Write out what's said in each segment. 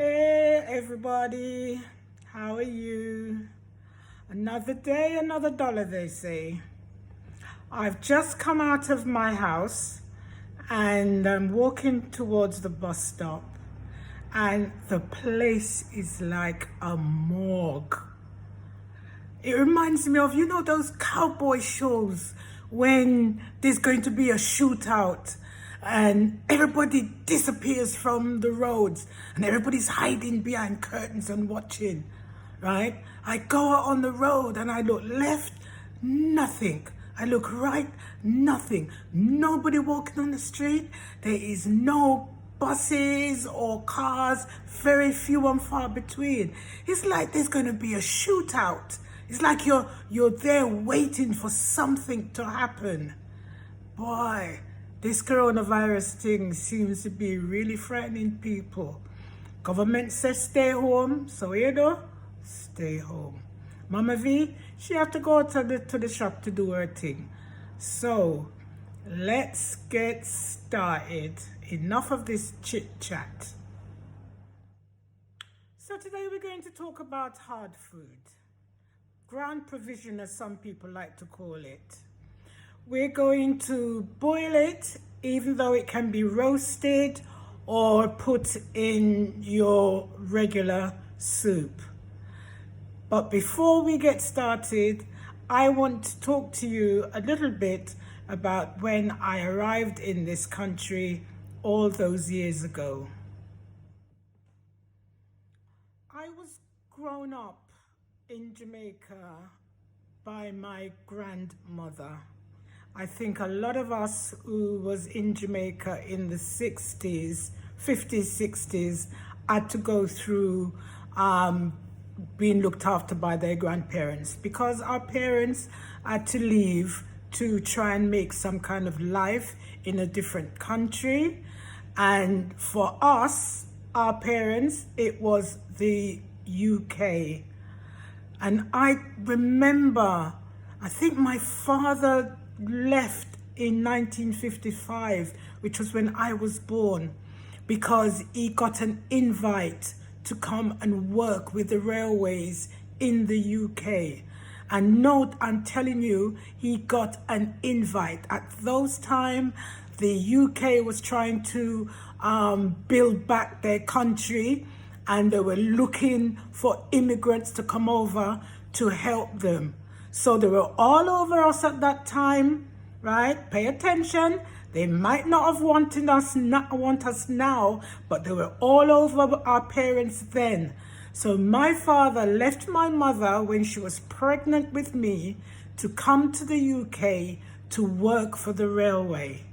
Hey everybody, how are you? Another day, another dollar, they say. I've just come out of my house and I'm walking towards the bus stop, and the place is like a morgue. It reminds me of, those cowboy shows when there's going to be a shootout and everybody disappears from the roads and everybody's hiding behind curtains and watching, right? I go out on the road and I look left, nothing. I look right, nothing. Nobody walking on the street. There is no buses or cars, very few and far between. It's like there's going to be a shootout. It's like you're there waiting for something to happen. Boy, this coronavirus thing seems to be really frightening people. Government says stay home, so stay home. Mama V, she have to go to the shop to do her thing. So let's get started. Enough of this chit chat. So today we're going to talk about hard food. Ground provision, as some people like to call it. We're going to boil it, even though it can be roasted or put in your regular soup. But before we get started, I want to talk to you a little bit about when I arrived in this country all those years ago. I was grown up in Jamaica by my grandmother. I think a lot of us who was in Jamaica in the 60s, 50s, 60s, had to go through being looked after by their grandparents, because our parents had to leave to try and make some kind of life in a different country. And for us, our parents, it was the UK. And I remember, I think my father left in 1955, which was when I was born, because he got an invite to come and work with the railways in the UK. And note, I'm telling you, he got an invite. At those times, the UK was trying to build back their country, and they were looking for immigrants to come over to help them. So they were all over us at that time, right? Pay attention. They might not have want us now, but they were all over our parents then. So my father left my mother when she was pregnant with me to come to the UK to work for the railway.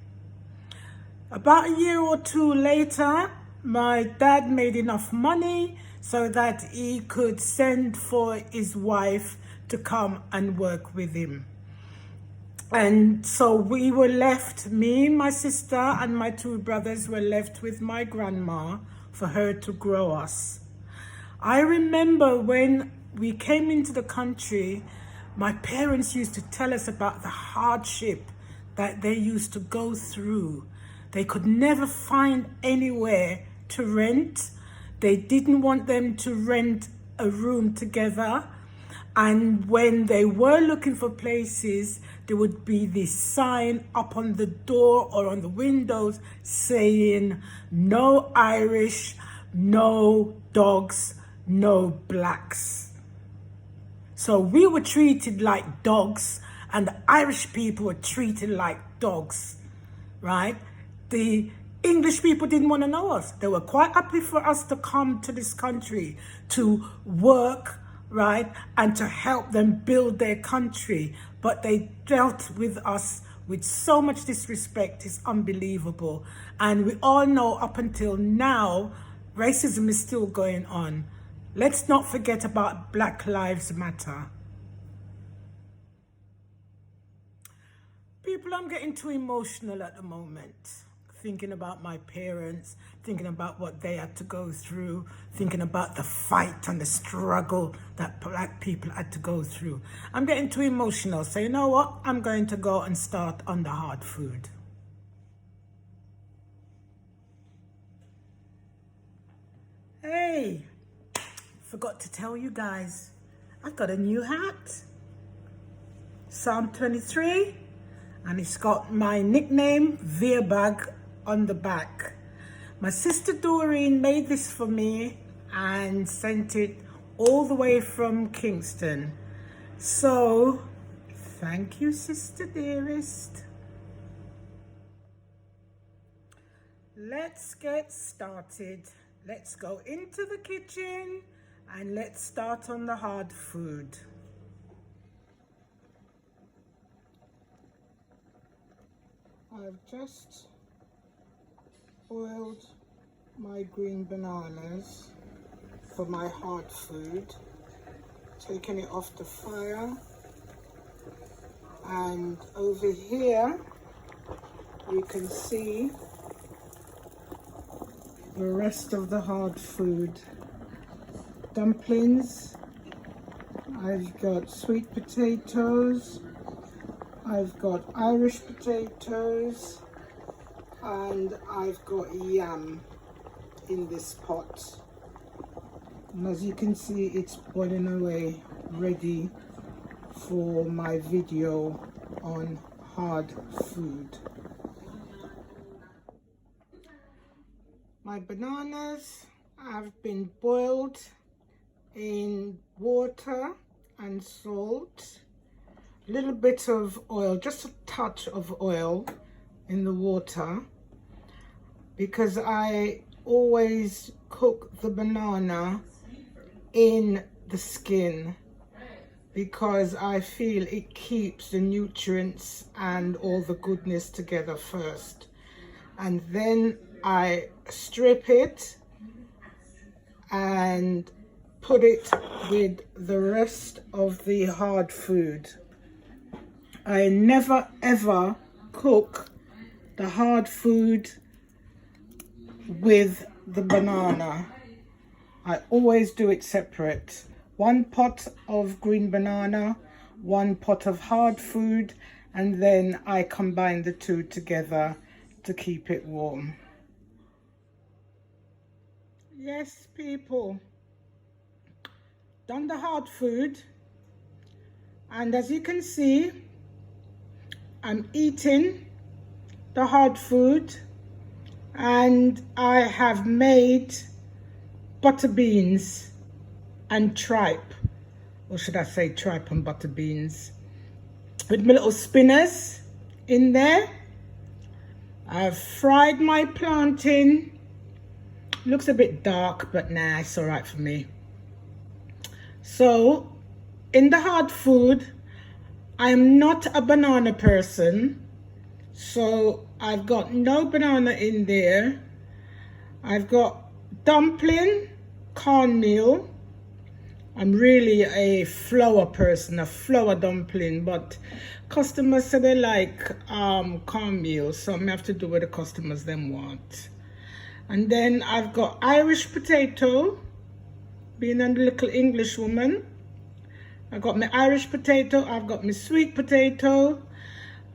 About a year or two later, my dad made enough money so that he could send for his wife to come and work with him. And so we were left, me, my sister, and my two brothers were left with my grandma for her to grow us. I remember when we came into the country, my parents used to tell us about the hardship that they used to go through. They could never find anywhere to rent. They didn't want them to rent a room together. And when they were looking for places, there would be this sign up on the door or on the windows saying, no Irish, no dogs, no blacks. So we were treated like dogs, and the Irish people were treated like dogs, right? The English people didn't want to know us. They were quite happy for us to come to this country to work, right, and to help them build their country. But they dealt with us with so much disrespect, it's unbelievable. And we all know up until now, racism is still going on. Let's not forget about Black Lives Matter. People, I'm getting too emotional at the moment. Thinking about my parents, thinking about what they had to go through, thinking about the fight and the struggle that black people had to go through. I'm getting too emotional, so you know what? I'm going to go and start on the hard food. Hey, forgot to tell you guys, I've got a new hat. Psalm 23, and it's got my nickname, Veerbag, on the back. My sister Doreen made this for me and sent it all the way from Kingston. So, thank you, sister dearest. Let's get started. Let's go into the kitchen and let's start on the hard food. I've just boiled my green bananas for my hard food, taking it off the fire, and over here you can see the rest of the hard food. Dumplings, I've got sweet potatoes, I've got Irish potatoes, and I've got yam in this pot. And as you can see, it's boiling away, ready for my video on hard food. My bananas have been boiled in water and salt, a little bit of oil, just a touch of oil in the water, because I always cook the banana in the skin, because I feel it keeps the nutrients and all the goodness together first, and then I strip it and put it with the rest of the hard food. I never ever cook the hard food with the banana. I always do it separate. One pot of green banana, one pot of hard food, and then I combine the two together to keep it warm. Yes, people, done the hard food, and as you can see, I'm eating the hard food, and I have made butter beans and tripe, or should I say tripe and butter beans, with my little spinners in there. I've fried my plantain. Looks a bit dark, but nah, it's all right for me. So, in the hard food, I'm not a banana person, so I've got no banana in there. I've got dumpling, cornmeal. I'm really a flour person, a flour dumpling, but customers say they like cornmeal, so I'm gonna have to do what the customers them want. And then I've got Irish potato, being a little English woman. I got my Irish potato, I've got my sweet potato.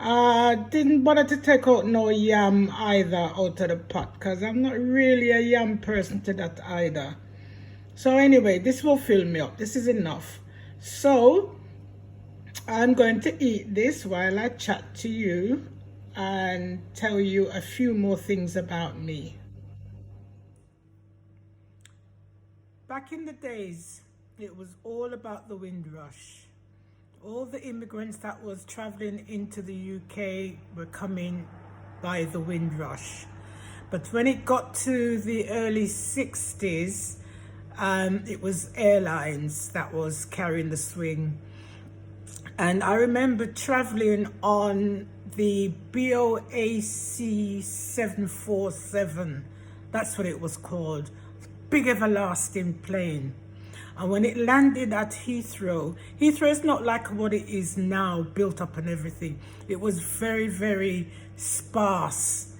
Didn't bother to take out no yam either out of the pot, because I'm not really a yam person to that either. So anyway, this will fill me up. This is enough. So I'm going to eat this while I chat to you and tell you a few more things about me. Back in the days, it was all about the Windrush. All the immigrants that was traveling into the UK were coming by the Windrush. But when it got to the early 60s, it was airlines that was carrying the swing. And I remember traveling on the BOAC 747. That's what it was called. Big everlasting plane. And when it landed at Heathrow is not like what it is now, built up and everything. It was very, very sparse,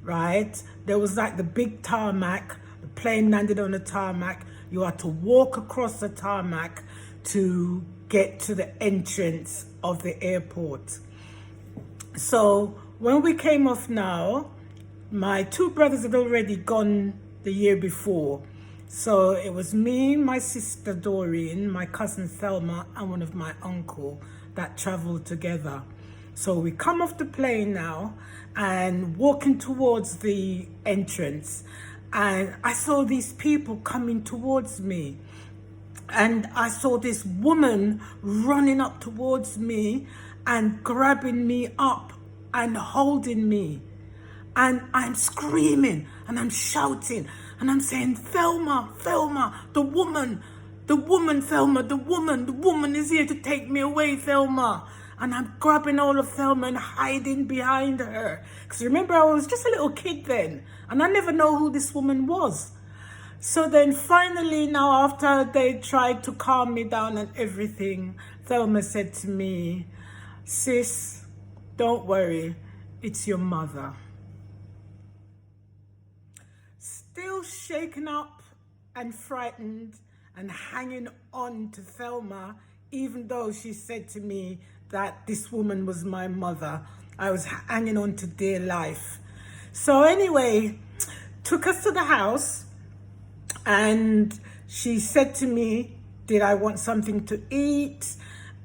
right? There was like the big tarmac. The plane landed on the tarmac. You had to walk across the tarmac to get to the entrance of the airport. So when we came off now, my two brothers had already gone the year before, So it was me, my sister Doreen, my cousin Thelma, and one of my uncle that traveled together. So we come off the plane now and walking towards the entrance, and I saw these people coming towards me, and I saw this woman running up towards me and grabbing me up and holding me. And I'm screaming and I'm shouting and I'm saying, Thelma, Thelma, the woman, Thelma, the woman is here to take me away, Thelma. And I'm grabbing all of Thelma and hiding behind her. Because remember, I was just a little kid then and I never know who this woman was. So then finally now, after they tried to calm me down and everything, Thelma said to me, sis, don't worry, it's your mother. Still shaken up and frightened and hanging on to Thelma, even though she said to me that this woman was my mother. I was hanging on to dear life. So anyway, took us to the house and she said to me, did I want something to eat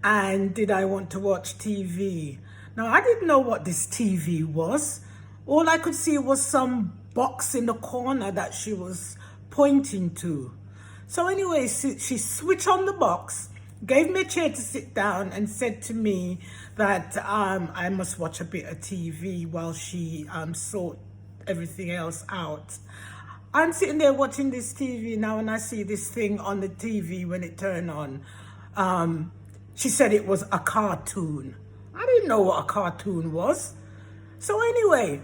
and did I want to watch TV? Now, I didn't know what this TV was. All I could see was some box in the corner that she was pointing to. So anyway, she switched on the box, gave me a chair to sit down and said to me that I must watch a bit of TV while she sort everything else out. I'm sitting there watching this TV now and I see this thing on the TV when it turned on. She said it was a cartoon. I didn't know what a cartoon was. So anyway,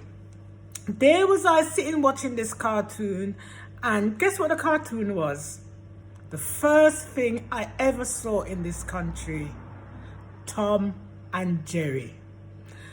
there was I sitting watching this cartoon, and guess what the cartoon was? The first thing I ever saw in this country, Tom and Jerry.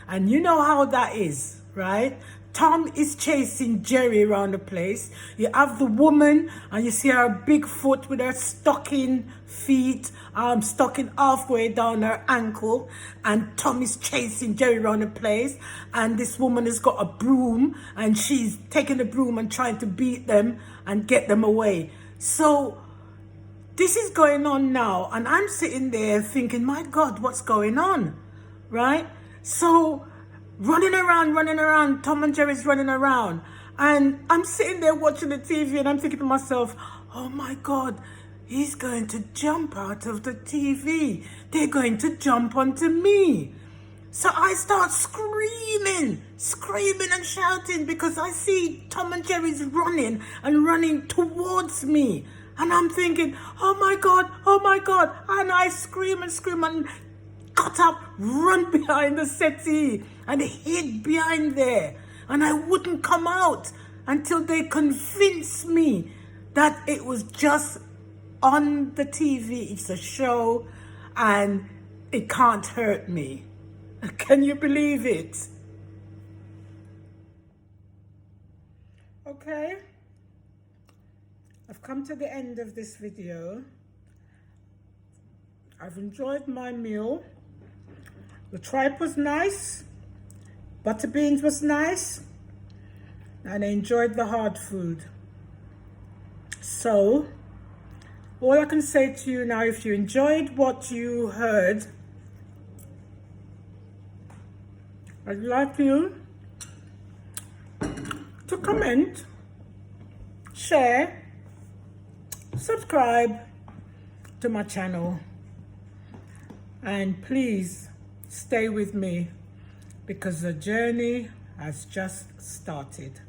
And you know how that is, right? Tom is chasing Jerry around the place. You have the woman and you see her big foot with her stocking feet, stocking halfway down her ankle. And Tom is chasing Jerry around the place. And this woman has got a broom and she's taking the broom and trying to beat them and get them away. So this is going on now. And I'm sitting there thinking, my God, what's going on? Right? So running around, Tom and Jerry's running around. And I'm sitting there watching the TV and I'm thinking to myself, oh my God, he's going to jump out of the TV. They're going to jump onto me. So I start screaming and shouting because I see Tom and Jerry's running towards me. And I'm thinking, oh my God. And I scream and got up, run behind the settee and hid behind there. And I wouldn't come out until they convinced me that it was just on the TV. It's a show and it can't hurt me. Can you believe it? Okay. I've come to the end of this video. I've enjoyed my meal. The tripe was nice, butter beans was nice, and I enjoyed the hard food. So, all I can say to you now, if you enjoyed what you heard, I'd like you to comment, share, subscribe to my channel, and please stay with me because the journey has just started.